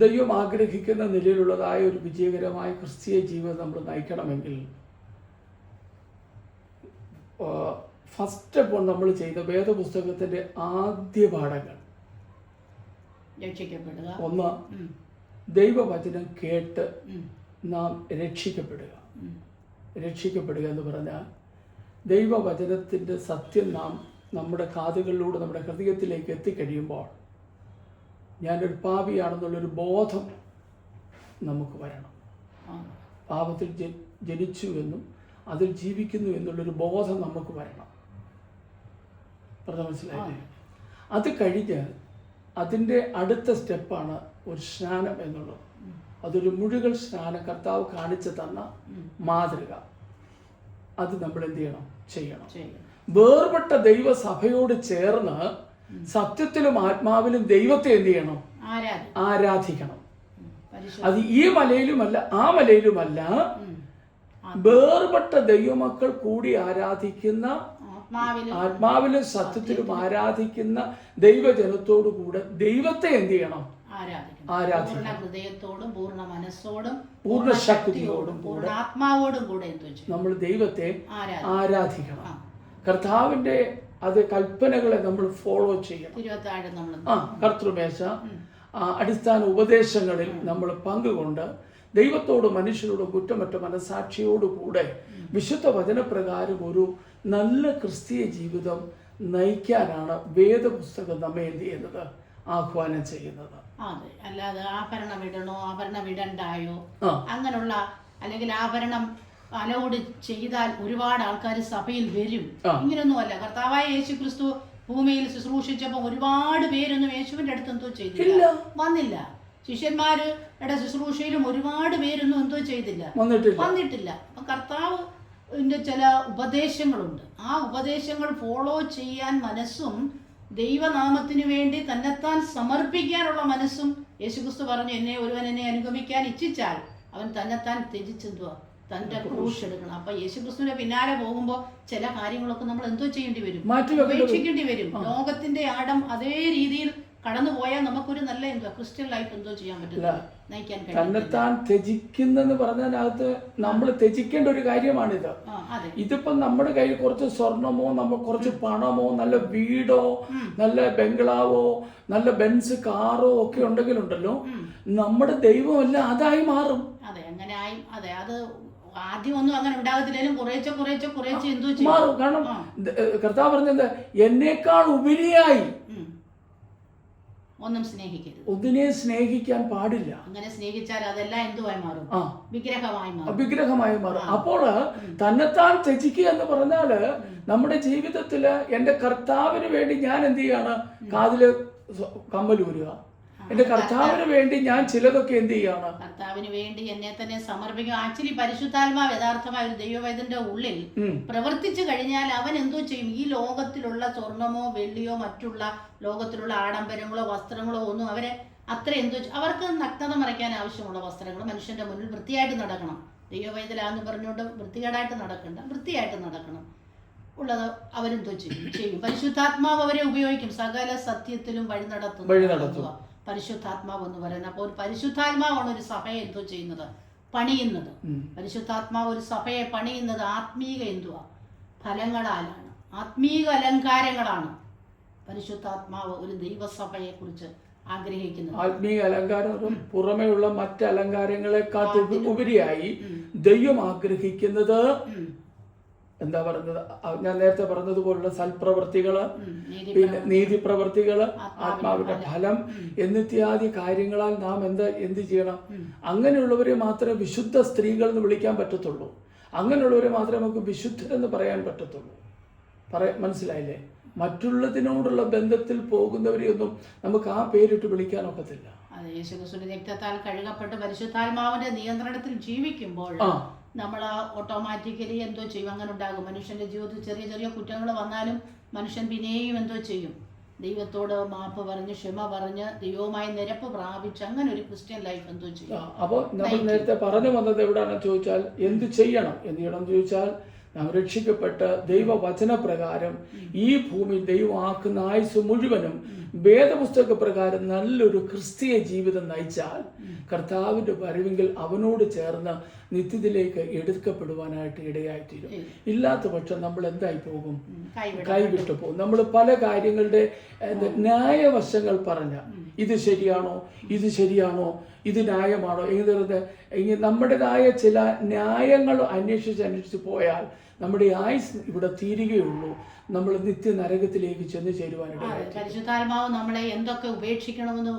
ദൈവം ആഗ്രഹിക്കുന്ന നിലയിലുള്ളതായ ഒരു വിജയകരമായ ക്രിസ്തീയ ജീവിതം നമ്മൾ നയിക്കണമെങ്കിൽ ഫസ്റ്റ് അപ്പോൾ നമ്മൾ ചെയ്ത വേദപുസ്തകത്തിൻ്റെ ആദ്യ പാഠങ്ങൾ രക്ഷിക്കപ്പെടുക. ഒന്ന്, ദൈവവചനം കേട്ട് നാം രക്ഷിക്കപ്പെടുക. രക്ഷിക്കപ്പെടുക എന്ന് പറഞ്ഞാൽ ദൈവവചനത്തിൻ്റെ സത്യം നാം നമ്മുടെ കാതുകളിലൂടെ നമ്മുടെ ഹൃദയത്തിലേക്ക് എത്തിക്കഴിയുമ്പോൾ ഞാനൊരു പാപിയാണെന്നുള്ളൊരു ബോധം നമുക്ക് വരണം. പാപത്തിൽ ജനിച്ചു എന്നും അതിൽ ജീവിക്കുന്നു എന്നുള്ളൊരു ബോധം നമുക്ക് വരണം. മനസ്സിലായില്ലേ? അത് കഴിഞ്ഞ് അതിൻ്റെ അടുത്ത സ്റ്റെപ്പാണ് ഒരു സ്നാനം എന്നുള്ളത്. അതൊരു മുഴുവൻ സ്നാനം കർത്താവ് കാണിച്ചു തന്ന മാതൃക. അത് നമ്മൾ എന്ത് ചെയ്യണം? വേർപെട്ട ദൈവസഭയോട് ചേർന്ന് സത്യത്തിലും ആത്മാവിലും ദൈവത്തെ എന്ത് ചെയ്യണം? ആരാധിക്കണം. അത് ഈ മലയിലുമല്ല ആ മലയിലുമല്ല, വേർപെട്ട ദൈവമക്കൾ കൂടി ആരാധിക്കുന്ന, ആത്മാവിലും സത്യത്തിലും ആരാധിക്കുന്ന ദൈവജനത്തോടു കൂടെ ദൈവത്തെ എന്ത് ചെയ്യണം? ആരാധിക്കണം. ഹൃദയത്തോടും പൂർണ്ണ മനസ്സോടും പൂർണ്ണ ശക്തിയോടും കൂടെ ആത്മാവോടും കൂടെ നമ്മൾ ദൈവത്തെ ആരാധിക്കണം. കർത്താവിന്റെ അത് കൽപ്പനകളെ നമ്മൾ ഫോളോ ചെയ്യണം. കർത്തൃമേശ അടിസ്ഥാന ഉപദേശങ്ങളിൽ നമ്മൾ പങ്കുകൊണ്ട് ദൈവത്തോടും മനുഷ്യരോടും കുറ്റമറ്റ മനസാക്ഷിയോടുകൂടെ വിശുദ്ധ വചനപ്രകാരം ഒരു നല്ല ക്രിസ്തീയ ജീവിതം നയിക്കാനാണ് വേദപുസ്തകം നമ്മെ എന്ത് ചെയ്യുന്നത്? ആഹ്വാനം ചെയ്യുന്നത്. അതെ, അല്ലാതെ ആഭരണം ഇടണോ ആഭരണം ഇടണ്ടായോ അങ്ങനെയുള്ള, അല്ലെങ്കിൽ ആഭരണം അലൗഡ് ചെയ്താൽ ഒരുപാട് ആൾക്കാർ സഭയിൽ വരും, ഇങ്ങനെയൊന്നുമല്ല. കർത്താവായ യേശു ക്രിസ്തു ഭൂമിയിൽ ശുശ്രൂഷിച്ചപ്പോൾ ഒരുപാട് പേരൊന്നും യേശുവിന്റെ അടുത്ത് എന്തോ ചെയ്തില്ല, വന്നില്ല. ശിഷ്യന്മാരുടെ ശുശ്രൂഷയിലും ഒരുപാട് പേരൊന്നും എന്തോ ചെയ്തില്ല, വന്നിട്ടില്ല. അപ്പൊ കർത്താവിന്റെ ചില ഉപദേശങ്ങളുണ്ട്. ആ ഉപദേശങ്ങൾ ഫോളോ ചെയ്യാൻ മനസ്സും ദൈവനാമത്തിന് വേണ്ടി തന്നെത്താൻ സമർപ്പിക്കാനുള്ള മനസ്സും, യേശുക്രിസ്തു പറഞ്ഞു, ഒരുവൻ എന്നെ അനുഗമിക്കാൻ ഇച്ഛിച്ചാൽ അവൻ തന്നെത്താൻ ത്യജിച്ചെന്തുവാ? തന്റെ ക്രൂശ് എടുക്കണം. അപ്പൊ യേശുക്രിസ്തുവിന്റെ പിന്നാലെ പോകുമ്പോൾ ചില കാര്യങ്ങളൊക്കെ നമ്മൾ എന്തോ ചെയ്യേണ്ടി വരും, ഉപേക്ഷിക്കേണ്ടി വരും. ലോകത്തിന്റെ ആടം അതേ രീതിയിൽ കടന്നു പോയാൽ നമുക്കൊരു നല്ല ക്രിസ്ത്യൻ ലൈഫ് എന്തോ ചെയ്യാൻ പറ്റില്ല, നയിക്കാൻ കഴിയും. തന്നെത്താൻ ത്യജിക്കുന്നെന്ന് പറഞ്ഞതിനകത്ത് നമ്മൾ ത്യജിക്കേണ്ട ഒരു കാര്യമാണിത്. ഇതിപ്പോ നമ്മുടെ കയ്യിൽ കുറച്ച് സ്വർണമോ, നമ്മൾ കുറച്ച് പണമോ, നല്ല വീടോ, നല്ല ബംഗ്ലാവോ, നല്ല ബെൻസ് കാറോ ഒക്കെ ഉണ്ടെങ്കിലുണ്ടല്ലോ, നമ്മുടെ ദൈവമല്ല അതായി മാറും. അതെ, അങ്ങനെ ആയി. അതെ, അത് ആദ്യമൊന്നും അങ്ങനെ ഉണ്ടാകത്തില്ലേലും കുറേശ്ശെ എന്തോ മാറും. കാരണം കർത്താവ് പറഞ്ഞത് എന്നേക്കാൾ ഉപരിയായി ഒന്നും സ്നേഹിക്കരുത്, ഒന്നിനെ സ്നേഹിക്കാൻ പാടില്ല. അങ്ങനെ സ്നേഹിച്ചാൽ അതെല്ലാം എന്തുമായി മാറും? വിഗ്രഹമായി മാറും. അപ്പോൾ തന്നെത്താൻ ത്യജിക്കുക എന്ന് പറഞ്ഞാല് നമ്മുടെ ജീവിതത്തില് എന്റെ കർത്താവിന് വേണ്ടി ഞാൻ എന്ത് ചെയ്യാണ്? കാതില് കമ്മലൂരുക. എന്റെ കർത്താവിന് വേണ്ടി ഞാൻ ചിലതൊക്കെ എന്ത് ചെയ്യാണ്? കർത്താവിന് വേണ്ടി എന്നെ തന്നെ സമർപ്പിക്കും. ആക്ച്വലി പരിശുദ്ധാത്മാവ് യഥാർത്ഥമായ ഒരു ദൈവവേദന്റെ ഉള്ളിൽ പ്രവർത്തിച്ചു കഴിഞ്ഞാൽ അവൻ എന്തോ ചെയ്യും? ഈ ലോകത്തിലുള്ള സ്വർണമോ വെള്ളിയോ മറ്റുള്ള ലോകത്തിലുള്ള ആഡംബരങ്ങളോ വസ്ത്രങ്ങളോ ഒന്നും അവരെ അത്ര എന്തോ, അവർക്ക് നഗ്നത മറയ്ക്കാൻ ആവശ്യമുള്ള വസ്ത്രങ്ങൾ മനുഷ്യന്റെ മുന്നിൽ വൃത്തിയായിട്ട് നടക്കണം. ദൈവവേദലാന്ന് പറഞ്ഞുകൊണ്ട് വൃത്തികേടായിട്ട് നടക്കണ്ട, വൃത്തിയായിട്ട് നടക്കണം ഉള്ളത് അവരെന്തോ ചെയ്യും. പരിശുദ്ധാത്മാവ് അവരെ ഉപയോഗിക്കും, സകല സത്യത്തിലും വഴി നടത്തുക പരിശുദ്ധാത്മാവ് എന്ന് പറയുന്നത്. അപ്പോൾ ഒരു പരിശുദ്ധാത്മാവാണ് ഒരു സഭയെ എന്തോ ചെയ്യുന്നത്? പണിയുന്നത്. പരിശുദ്ധാത്മാവ് ഒരു സഭയെ പണിയുന്നത് ആത്മീക എന്തുവാ? ഫലങ്ങളാലാണ്, ആത്മീക അലങ്കാരങ്ങളാണ്. പരിശുദ്ധാത്മാവ് ഒരു ദൈവസഭയെ കുറിച്ച് ആഗ്രഹിക്കുന്നത്. ആത്മീയ അലങ്കാരം പുറമെയുള്ള മറ്റ് അലങ്കാരങ്ങളെക്കാട്ടും ഉപരിയായി ദൈവം ആഗ്രഹിക്കുന്നത് എന്താ പറഞ്ഞത്? ഞാൻ നേരത്തെ പറഞ്ഞതുപോലുള്ള സൽപ്രവൃത്തികള്, പിന്നെ നീതിപ്രവൃത്തികള്, ആത്മാവിന്റെ ഫലം എന്നിത്യാദി കാര്യങ്ങളാൽ നാം എന്ത് ചെയ്യണം? അങ്ങനെയുള്ളവരെ മാത്രമേ വിശുദ്ധ സ്ത്രീകൾ എന്ന് വിളിക്കാൻ പറ്റത്തുള്ളൂ. അങ്ങനെയുള്ളവരെ മാത്രമേ നമുക്ക് വിശുദ്ധരെന്ന് പറയാൻ പറ്റത്തുള്ളൂ. മനസ്സിലായില്ലേ? മറ്റുള്ളതിനോടുള്ള ബന്ധത്തിൽ പോകുന്നവരെയൊന്നും നമുക്ക് ആ പേരിട്ട് വിളിക്കാൻ ഒക്കത്തില്ല. അതെ, യേശുക്രിസ്തുവിന്റെ രക്തത്താൽ കഴുകപ്പെട്ട് പരിശുദ്ധാത്മാവിന്റെ നിയന്ത്രണത്തിൽ ജീവിക്കുമ്പോൾ നമ്മൾ ഓട്ടോമാറ്റിക്കലി എന്തോ ചെയ്യും? അങ്ങനെ ഉണ്ടാകും. മനുഷ്യന്റെ ജീവിതത്തിൽ ചെറിയ ചെറിയ കുറ്റങ്ങൾ വന്നാലും മനുഷ്യൻ പിന്നെയും എന്തോ ചെയ്യും? ദൈവത്തോട് മാപ്പ് പറഞ്ഞ് ക്ഷമ പറഞ്ഞ് ദൈവവുമായി നിരപ്പ് പ്രാപിച്ച് അങ്ങനെ ഒരു ക്രിസ്ത്യൻ ലൈഫ് എന്തോ ചെയ്യും. അപ്പോൾ നമ്മൾ നേരത്തെ പറഞ്ഞു വന്നത് എവിടെയാണെന്ന് ചോദിച്ചാൽ എന്ത് ചെയ്യണം എന്ന് ചോദിച്ചാൽ നാം രക്ഷിക്കപ്പെട്ട് ദൈവവചനപ്രകാരം ഈ ഭൂമി ദൈവമാക്കുന്ന ആയുസ് മുഴുവനും വേദപുസ്തക പ്രകാരം നല്ലൊരു ക്രിസ്തീയ ജീവിതം നയിച്ചാൽ കർത്താവിൻ്റെ വരവെങ്കിൽ അവനോട് ചേർന്ന് നിത്യത്തിലേക്ക് എടുക്കപ്പെടുവാനായിട്ട് ഇടയായിത്തീരും. ഇല്ലാത്ത പക്ഷം നമ്മൾ എന്തായി പോകും? കൈവിട്ടു പോകും. നമ്മൾ പല കാര്യങ്ങളുടെ ന്യായവശങ്ങൾ പറഞ്ഞ ഇത് ശരിയാണോ, ഇത് ശരിയാണോ, ഇത് ന്യായമാണോ ഇങ്ങനെ നമ്മുടേതായ ചില ന്യായങ്ങൾ അന്വേഷിച്ച് പോയാൽ നമ്മുടെ ആയുസ് ഇവിടെ തീരുകയുള്ളൂ. നമ്മൾ നിത്യ നരകത്തിലേക്ക് ചെന്ന് ചേരുവാനിടയായി. പരിശുദ്ധാത്മാവ് നമ്മളെ എന്തൊക്കെ ഉപേക്ഷിക്കണമെന്ന്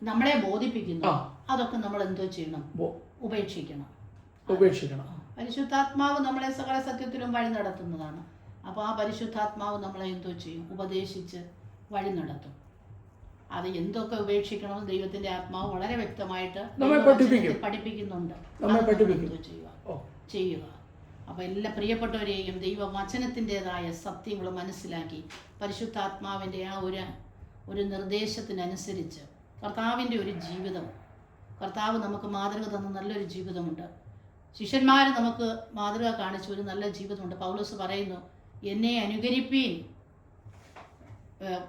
നമ്മളെ ബോധിപ്പിക്കുന്നു. അതൊക്കെ നമ്മൾ എന്തോ ചെയ്യണം? ഉപേക്ഷിക്കണം. പരിശുദ്ധാത്മാവ് നമ്മളെ സകല സത്യത്തിലും വഴി നടത്തുന്നതാണ്. അപ്പോൾ ആ പരിശുദ്ധാത്മാവ് നമ്മളെ എന്തോ ചെയ്യും? ഉപദേശിച്ച് വഴി നടത്തും. അത് എന്തൊക്കെ ഉപേക്ഷിക്കണമെന്ന് ദൈവത്തിന്റെ ആത്മാവ് വളരെ വ്യക്തമായിട്ട് പഠിപ്പിക്കുന്നുണ്ട്. ചെയ്യുക. അപ്പോൾ എല്ലാ പ്രിയപ്പെട്ടവരെയും ദൈവവചനത്തിൻ്റെതായ സത്യങ്ങൾ മനസ്സിലാക്കി പരിശുദ്ധാത്മാവിൻ്റെ ആ ഒരു നിർദ്ദേശത്തിനനുസരിച്ച് കർത്താവിൻ്റെ ഒരു ജീവിതം, കർത്താവ് നമുക്ക് മാതൃക തന്ന നല്ലൊരു ജീവിതമുണ്ട്. ശിഷ്യന്മാർ നമുക്ക് മാതൃക കാണിച്ച ഒരു നല്ല ജീവിതമുണ്ട്. പൗലോസ് പറയുന്നു, എന്നെ അനുകരിപ്പീൻ.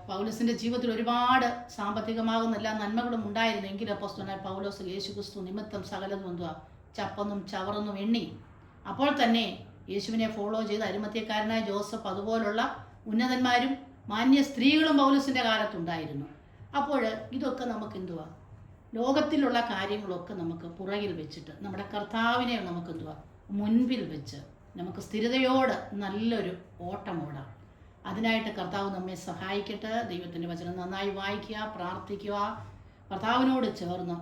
പൗലോസിൻ്റെ ജീവിതത്തിൽ ഒരുപാട് സാമ്പത്തികമാകുന്ന എല്ലാ നന്മകളും ഉണ്ടായിരുന്നു. എങ്കിലും അപ്പോസ്തലനായ പൗലോസ് യേശുക്രിസ്തു നിമിത്തം സകലതും എന്തുവാ? ചപ്പന്നും ചവറൊന്നും എണ്ണി. അപ്പോൾ തന്നെ യേശുവിനെ ഫോളോ ചെയ്ത് അരിമത്യക്കാരനായ ജോസഫ് അതുപോലുള്ള ഉന്നതന്മാരും മാന്യ സ്ത്രീകളും പൗലോസിൻ്റെ കാലത്തുണ്ടായിരുന്നു. അപ്പോൾ ഇതൊക്കെ നമുക്ക് എന്തുവാ? ലോകത്തിലുള്ള കാര്യങ്ങളൊക്കെ നമുക്ക് പുറകിൽ വെച്ചിട്ട് നമ്മുടെ കർത്താവിനെ നമുക്ക് എന്തുവാ? മുൻപിൽ വെച്ച് നമുക്ക് സ്ഥിരതയോട് നല്ലൊരു ഓട്ടം ഓടാം. അതിനായിട്ട് കർത്താവ് നമ്മെ സഹായിക്കട്ടെ. ദൈവത്തിൻ്റെ വചനം നന്നായി വായിക്കുക, പ്രാർത്ഥിക്കുക. കർത്താവിനോട് ചേർന്ന്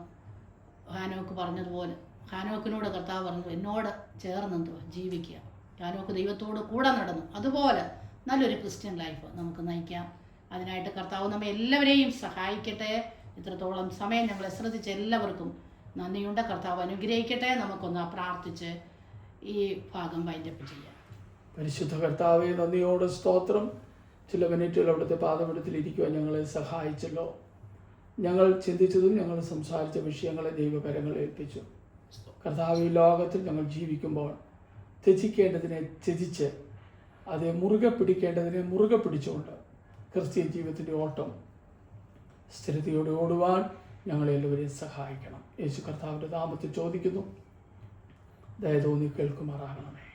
ഹാനോക്ക് പറഞ്ഞതുപോലെ, ഹാനോക്കിനോട് കർത്താവ് പറഞ്ഞു, എന്നോട് ചേർന്നെന്തുവാ? ജീവിക്കുക. ഹാനോക്ക് ദൈവത്തോട് കൂടെ നടന്നു. അതുപോലെ നല്ലൊരു ക്രിസ്ത്യൻ ലൈഫ് നമുക്ക് നയിക്കാം. അതിനായിട്ട് കർത്താവ് നമ്മെ എല്ലാവരെയും സഹായിക്കട്ടെ. ഇത്രത്തോളം സമയം ഞങ്ങളെ ശ്രദ്ധിച്ച എല്ലാവർക്കും നന്ദിയുണ്ട്. കർത്താവ് അനുഗ്രഹിക്കട്ടെ. നമുക്കൊന്ന് പ്രാർത്ഥിച്ച് ഈ ഭാഗം വൈൻഡപ്പ് ചെയ്യാം. പരിശുദ്ധ കർത്താവെ, നന്ദിയോടെ സ്തോത്രം. ചില മിനിറ്റുകൾ അവിടുത്തെ പാദപീഠത്തിലിരിക്കുവാൻ ഞങ്ങളെ സഹായിച്ചല്ലോ. ഞങ്ങൾ ചിന്തിച്ചതും ഞങ്ങൾ സംസാരിച്ച വിഷയങ്ങളെ ദൈവകരങ്ങൾ ഏൽപ്പിച്ചു. കർത്താവ്, ഈ ലോകത്തിൽ ഞങ്ങൾ ജീവിക്കുമ്പോൾ ത്യജിക്കേണ്ടതിനെ ത്യജിച്ച് അത് മുറുകെ പിടിക്കേണ്ടതിനെ മുറുകെ പിടിച്ചുകൊണ്ട് ക്രിസ്ത്യൻ ജീവിതത്തിൻ്റെ ഓട്ടം സ്ഥിരതയോടെ ഓടുവാൻ ഞങ്ങളെല്ലാവരെയും സഹായിക്കണം. യേശു കർത്താവിൻ്റെ നാമത്തിൽ ചോദിക്കുന്നു. ദയ തോന്നി കേൾക്കുമാറാകണമേ.